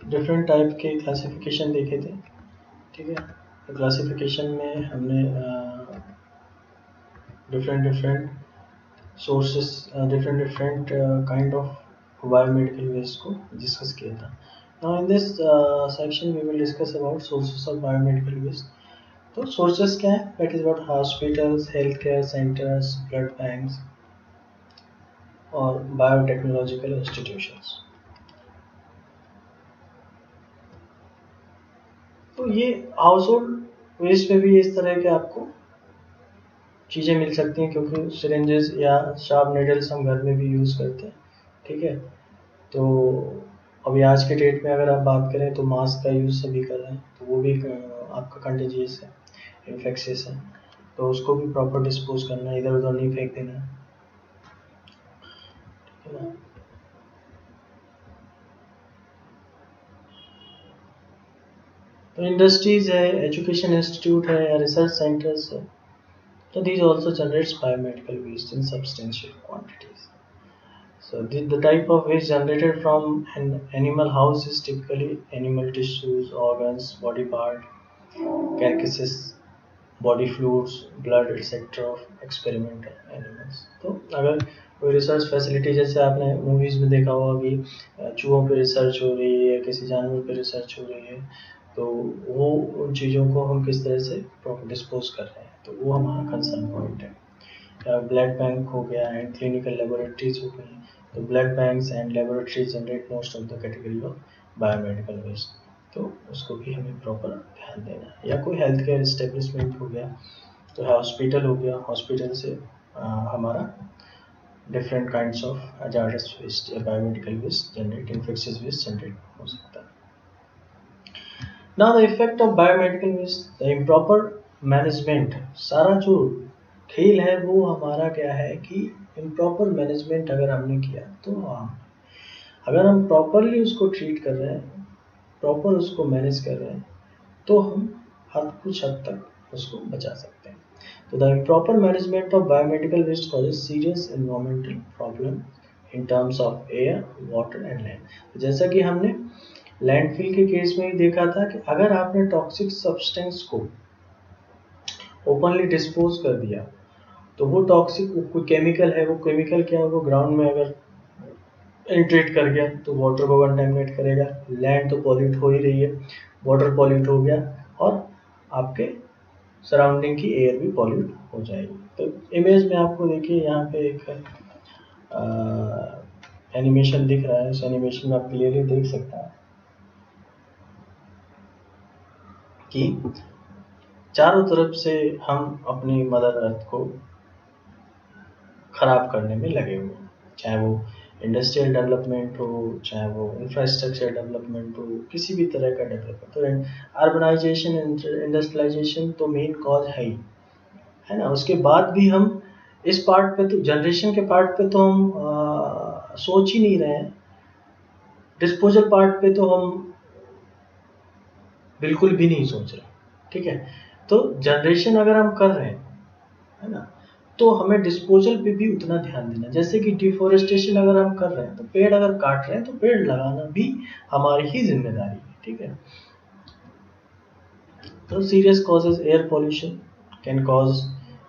Different type के classification देखे थे, ठीक है। तो क्लासिफिकेशन में हमने different sources, different kind of biomedical waste को डिस्कस किया था। Now in this section we will discuss about sources of biomedical waste. तो सोर्सेस क्या है? That is about hospitals, health care centres, blood banks और biotechnological institutions. तो ये house hold waste में भी इस तरह के आपको चीज़ें मिल सकती हैं, क्योंकि सिरेंजेस या शार्प नीडल्स हम घर में भी यूज़ करते हैं, ठीक है। तो अभी आज के डेट में अगर आप बात करें तो मास्क का यूज़ सभी कर रहे हैं, तो वो भी आपका कंटेजियस है, इन्फेक्शियस है, तो उसको भी प्रॉपर डिस्पोज करना है, इधर उधर नहीं फेंक देना है ना। तो इंडस्ट्रीज है, एजुकेशन इंस्टीट्यूट है या रिसर्च सेंटर्स है, तो these also generates biomedical waste in substantial quantities. So the type of waste generated from an animal house is typically animal tissues, organs, body part, carcasses, body fluids, blood, etc. of experimental animals. तो अगर कोई research facility, जैसे आपने movies में देखा होगा कि चूहों पे रिसर्च हो रही है, किसी जानवर पे रिसर्च हो रही है, तो वो उन चीज़ों को हम किस तरह से प्रॉपर डिस्पोज कर रहे हैं, तो वो हमारा कंसर्न पॉइंट है। ब्लड बैंक हो गया एंड क्लिनिकल लेबोरेटरीज हो गई, तो blood banks and laboratories generate most of the category of biomedical waste, तो उसको भी हमें प्रॉपर ध्यान देना है। या कोई हेल्थ केयर इस्टेब्लिशमेंट हो गया, तो हॉस्पिटल हो गया, हॉस्पिटल से हमारा different kinds of hazardous waste या biomedical waste generate, infectious waste generate हो सकता है। Now the effect of biomedical waste, the improper management. सारा जो खेल है वो हमारा क्या है कि इम्प्रॉपर मैनेजमेंट अगर हमने किया, तो अगर हम प्रॉपरली उसको ट्रीट कर रहे हैं, प्रॉपर उसको मैनेज कर रहे हैं, तो हम कुछ हद तक उसको बचा सकते हैं। तो the improper management of biomedical waste causes serious environmental problem in terms of air, water and land. जैसा कि हमने लैंडफिल के केस में ही देखा था कि अगर आपने टॉक्सिक सब्सटेंस को ओपनली डिस्पोज कर दिया, तो वो टॉक्सिक कोई केमिकल है, वो केमिकल क्या है, वो ग्राउंड में अगर एंट्रेट कर गया तो वाटर को कंटेमिनेट करेगा, लैंड तो पॉल्यूट हो ही रही है, वाटर पॉल्यूट हो गया और आपके सराउंडिंग की एयर भी पॉल्यूट हो जाएगी। तो इमेज में आपको देखिए यहाँ पे एक एनिमेशन दिख रहा है, उस एनिमेशन में आप क्लियरली देख सकते हैं कि चारों तरफ से हम अपनी मदर अर्थ को खराब करने में लगे हुए हैं, चाहे वो इंडस्ट्रियल डेवलपमेंट हो, चाहे वो इंफ्रास्ट्रक्चर डेवलपमेंट हो, किसी भी तरह का डेवलपमेंट। तो अर्बनाइजेशन, इंडस्ट्रियलाइजेशन तो मेन कॉज है ही, है ना। उसके बाद भी हम इस पार्ट पे, तो जनरेशन के पार्ट पे तो हम सोच ही नहीं रहे हैं, डिस्पोजल पार्ट पे तो हम बिल्कुल भी नहीं सोच रहे, ठीक है। तो जनरेशन अगर हम कर रहे हैं, है ना, तो हमें डिस्पोजल पे भी उतना ध्यान देना। जैसे कि डिफोरेस्टेशन अगर हम कर रहे हैं, तो पेड़ अगर काट रहे हैं तो पेड़ लगाना भी हमारी ही जिम्मेदारी है, ठीक है। तो serious causes air pollution can cause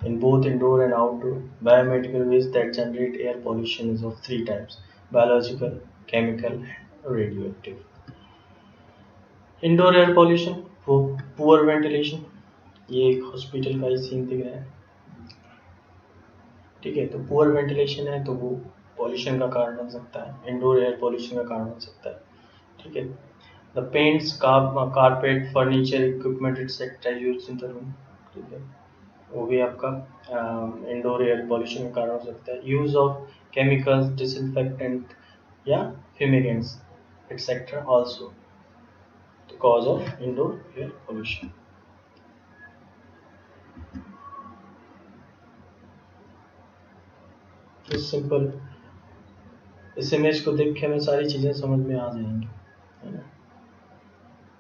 in both indoor and outdoor. Biomedical waste that generate air pollution is of three types: biological, chemical, and radioactive. Indoor air pollution, poor ventilation, ये एक हॉस्पिटल का ही scene दिख रहा है, ठीक है। तो poor ventilation है तो वो पॉल्यूशन का कारण बन सकता है, इंडोर एयर पॉल्यूशन का कारण बन सकता है, ठीक है। The paints, carpet, furniture, equipment etcetera used in the room, ठीक है, वो भी आपका इंडोर एयर पॉल्यूशन का कारण हो सकता है। यूज ऑफ केमिकल्स, डिसइंफेक्टेंट या fumigants etcetera also the cause of indoor air pollution. Simple, इस इमेज को देख के हमें सारी चीज़ें समझ में आ जाएंगी, है ना।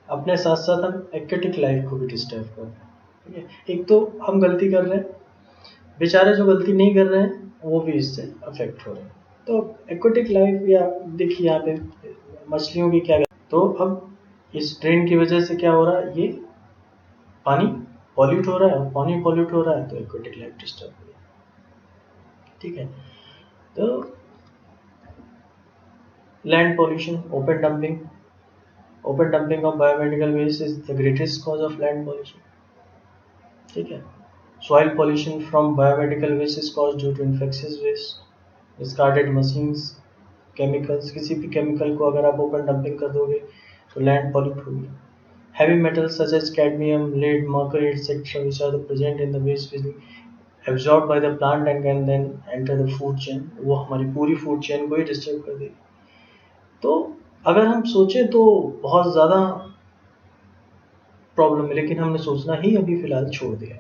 अपने साथ साथ हम एक्वेटिक लाइफ को भी डिस्टर्ब कर रहे हैं, ठीक है। एक तो हम गलती कर रहे हैं, बेचारे जो गलती नहीं कर रहे हैं वो भी इससे अफेक्ट हो रहे हैं। तो एक्वेटिक लाइफ, या देखिए यहाँ पे मछलियों की क्या, तो अब इस ड्रेन की वजह से क्या हो रहा है, ये पानी पॉल्यूट हो रहा है, और पानी पॉल्यूट हो रहा है तो एक्वेटिक लाइफ डिस्टर्ब हो रही है। ठीक है, तो land pollution, open dumping of biomedical waste is the greatest cause of land pollution. ठीक है, soil pollution from biomedical waste is caused due to infectious waste, discarded machines, chemicals. किसी भी केमिकल को अगर आप ओपन डंपिंग कर दोगे तो लैंड पॉल्यूट होगी। Heavy metals such as cadmium, lead, mercury, etc., which are present in the waste, will be absorbed by the plant and can then enter the food chain. वो हमारी पूरी food chain को ही disturb कर देगी। तो अगर हम सोचें तो बहुत ज़्यादा प्रॉब्लम है, लेकिन हमने सोचना ही अभी फिलहाल छोड़ दिया।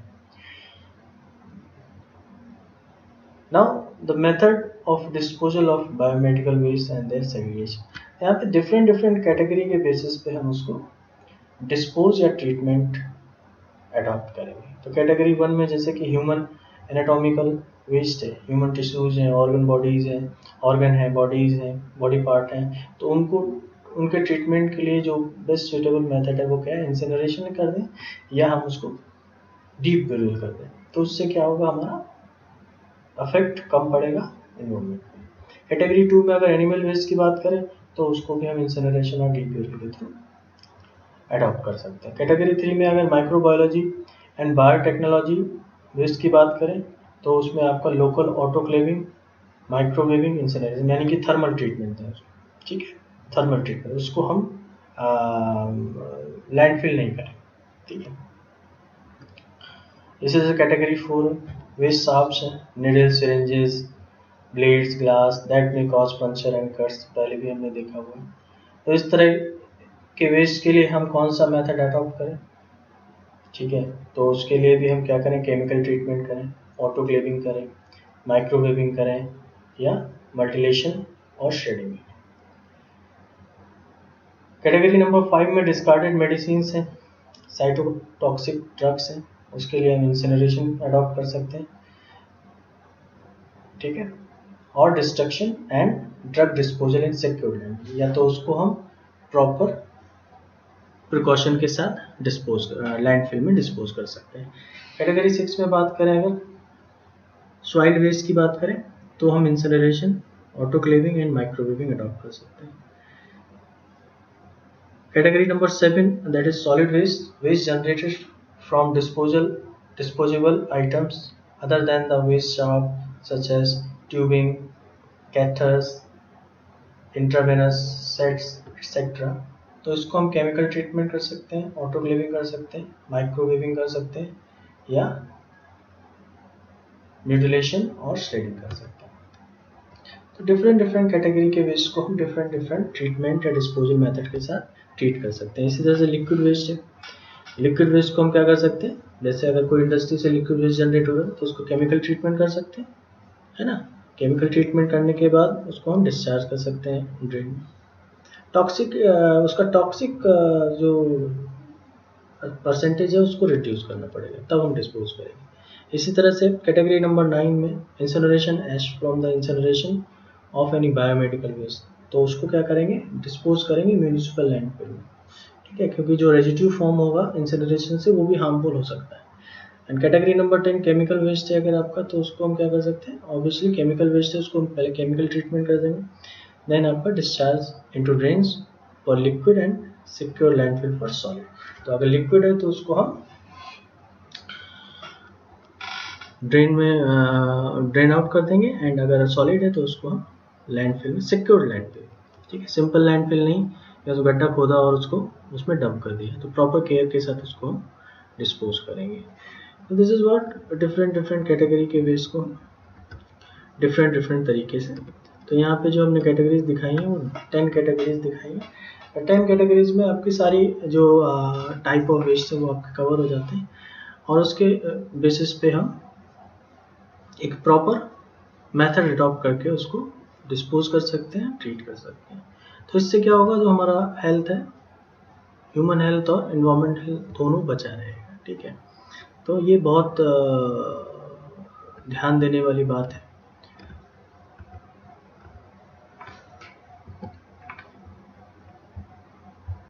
Now the method of disposal of biomedical waste and their segregation. यहाँ पे different कैटेगरी के बेसिस पे हम उसको डिस्पोज या ट्रीटमेंट अडॉप्ट करेंगे। तो कैटेगरी 1 में जैसे कि ह्यूमन एनाटॉमिकल वेस्ट है, ह्यूमन टिश्यूज हैं, ऑर्गन बॉडीज हैं, ऑर्गन है, बॉडीज हैं, बॉडी पार्ट हैं, तो उनको उनके ट्रीटमेंट के लिए जो बेस्ट सुटेबल मेथड है वो क्या है, इंसिनरेशन कर दें या हम उसको डीप ब्यूरियल कर दें। तो उससे क्या होगा, हमारा अफेक्ट कम पड़ेगा एनवायरमेंट में। कैटेगरी 2 में अगर एनिमल वेस्ट की बात करें तो उसको भी हम इंसिनरेशन और डीप ब्यूरियल के थ्रू अडॉप्ट कर सकते हैं। कैटेगरी 3 में अगर माइक्रोबायोलॉजी एंड बायोटेक्नोलॉजी वेस्ट की बात करें तो उसमें आपका लोकल ऑटोक्लेविंग, माइक्रोवेविंग, इंसिनरेशन यानी कि थर्मल ट्रीटमेंट है। ठीक है, थर्मल ट्रीटमेंट, उसको हम लैंडफिल नहीं करें। ठीक है, इसी से कैटेगरी 4 वेस्ट शाफ्ट्स हैं, needle, syringes, blades, glass that may cause puncture and cuts, पहले भी हमने देखा हुआ है। तो इस तरह के वेस्ट के लिए हम कौन सा मेथड अडॉप्ट करें? ठीक है, तो उसके लिए भी हम क्या करें, केमिकल ट्रीटमेंट करें, ऑटोक्लेविंग करें, माइक्रोवेविंग करें या मल्टीलेशन और श्रेडिंग। कैटेगरी नंबर 5 में डिस्कार्डेड मेडिसिन हैं, साइटोटॉक्सिक ड्रग्स हैं, उसके लिए हम इंसिनरेशन अडॉप्ट कर सकते हैं। ठीक है, और destruction and drug disposal in secure land, या तो उसको हम प्रॉपर प्रिकॉशन के साथ डिस्पोज लैंडफिल में डिस्पोज कर सकते हैं। कैटेगरी 6 में बात करें, अगर सॉइल वेस्ट की बात करें तो हम incineration, autoclaving and microwaving adopt कर सकते हैं। Category number 7 that is solid waste, waste generated from disposable items other than the waste shaft such as tubing, catheters, intravenous sets etc. तो इसको हम केमिकल ट्रीटमेंट कर सकते हैं, ऑटोक्लेविंग कर सकते हैं, माइक्रोवेविंग कर सकते हैं या म्यूटिलेशन और श्रेडिंग कर सकते हैं। तो डिफरेंट कैटेगरी के वेस्ट को हम डिफरेंट ट्रीटमेंट या डिस्पोजल मेथड के साथ ट्रीट कर सकते हैं। इसी तरह से लिक्विड वेस्ट है, लिक्विड वेस्ट को हम क्या कर सकते हैं, जैसे अगर कोई इंडस्ट्री से लिक्विड वेस्ट जनरेट हो रहा है तो उसको केमिकल ट्रीटमेंट कर सकते हैं, है ना। केमिकल ट्रीटमेंट करने के बाद उसको हम डिस्चार्ज कर सकते हैं ड्रेन में। टॉक्सिक उसका टॉक्सिक जो परसेंटेज है उसको रिड्यूस करना पड़ेगा, तब हम डिस्पोज करेंगे। इसी तरह से कैटेगरी नंबर 9 में incineration ash from the incineration of any biomedical waste, तो उसको क्या करेंगे, डिस्पोज करेंगे म्यूनिसिपल लैंडफिल में। ठीक है, क्योंकि जो रेजिड्यू फॉर्म होगा इंसिनरेशन से वो भी हार्मफुल हो सकता है। And category number 10 chemical waste है अगर आपका, तो उसको हम क्या कर सकते हैं, ऑब्वियसली केमिकल वेस्ट है उसको हम पहले केमिकल ट्रीटमेंट कर देंगे, देन आपका discharge into drains for liquid and secure landfill for solid. तो अगर लिक्विड है तो उसको हम ड्रेन में ड्रेन आउट कर देंगे, एंड अगर सॉलिड है तो उसको हम लैंडफिल में, सिक्योर लैंडफिल, ठीक है, सिंपल लैंडफिल नहीं, या तो गड्ढा खोदा और उसको उसमें डंप कर दिया, तो प्रॉपर केयर के साथ उसको हम डिस्पोज करेंगे। तो this is what different category के वेस्ट को डिफरेंट तरीके से। तो यहाँ पे जो हमने कैटेगरीज दिखाई हैं वो 10 कैटेगरीज दिखाई हैं। 10 कैटेगरीज में आपकी सारी जो टाइप ऑफ वेस्ट है वो आपके कवर हो जाते हैं, और उसके बेसिस पे हम एक प्रॉपर मेथड अडॉप्ट करके उसको डिस्पोज कर सकते हैं, ट्रीट कर सकते हैं। तो इससे क्या होगा, जो हमारा हेल्थ है, ह्यूमन हेल्थ और एनवायरमेंट हेल्थ दोनों बचा रहेगा। ठीक है, तो ये बहुत ध्यान देने वाली बात है।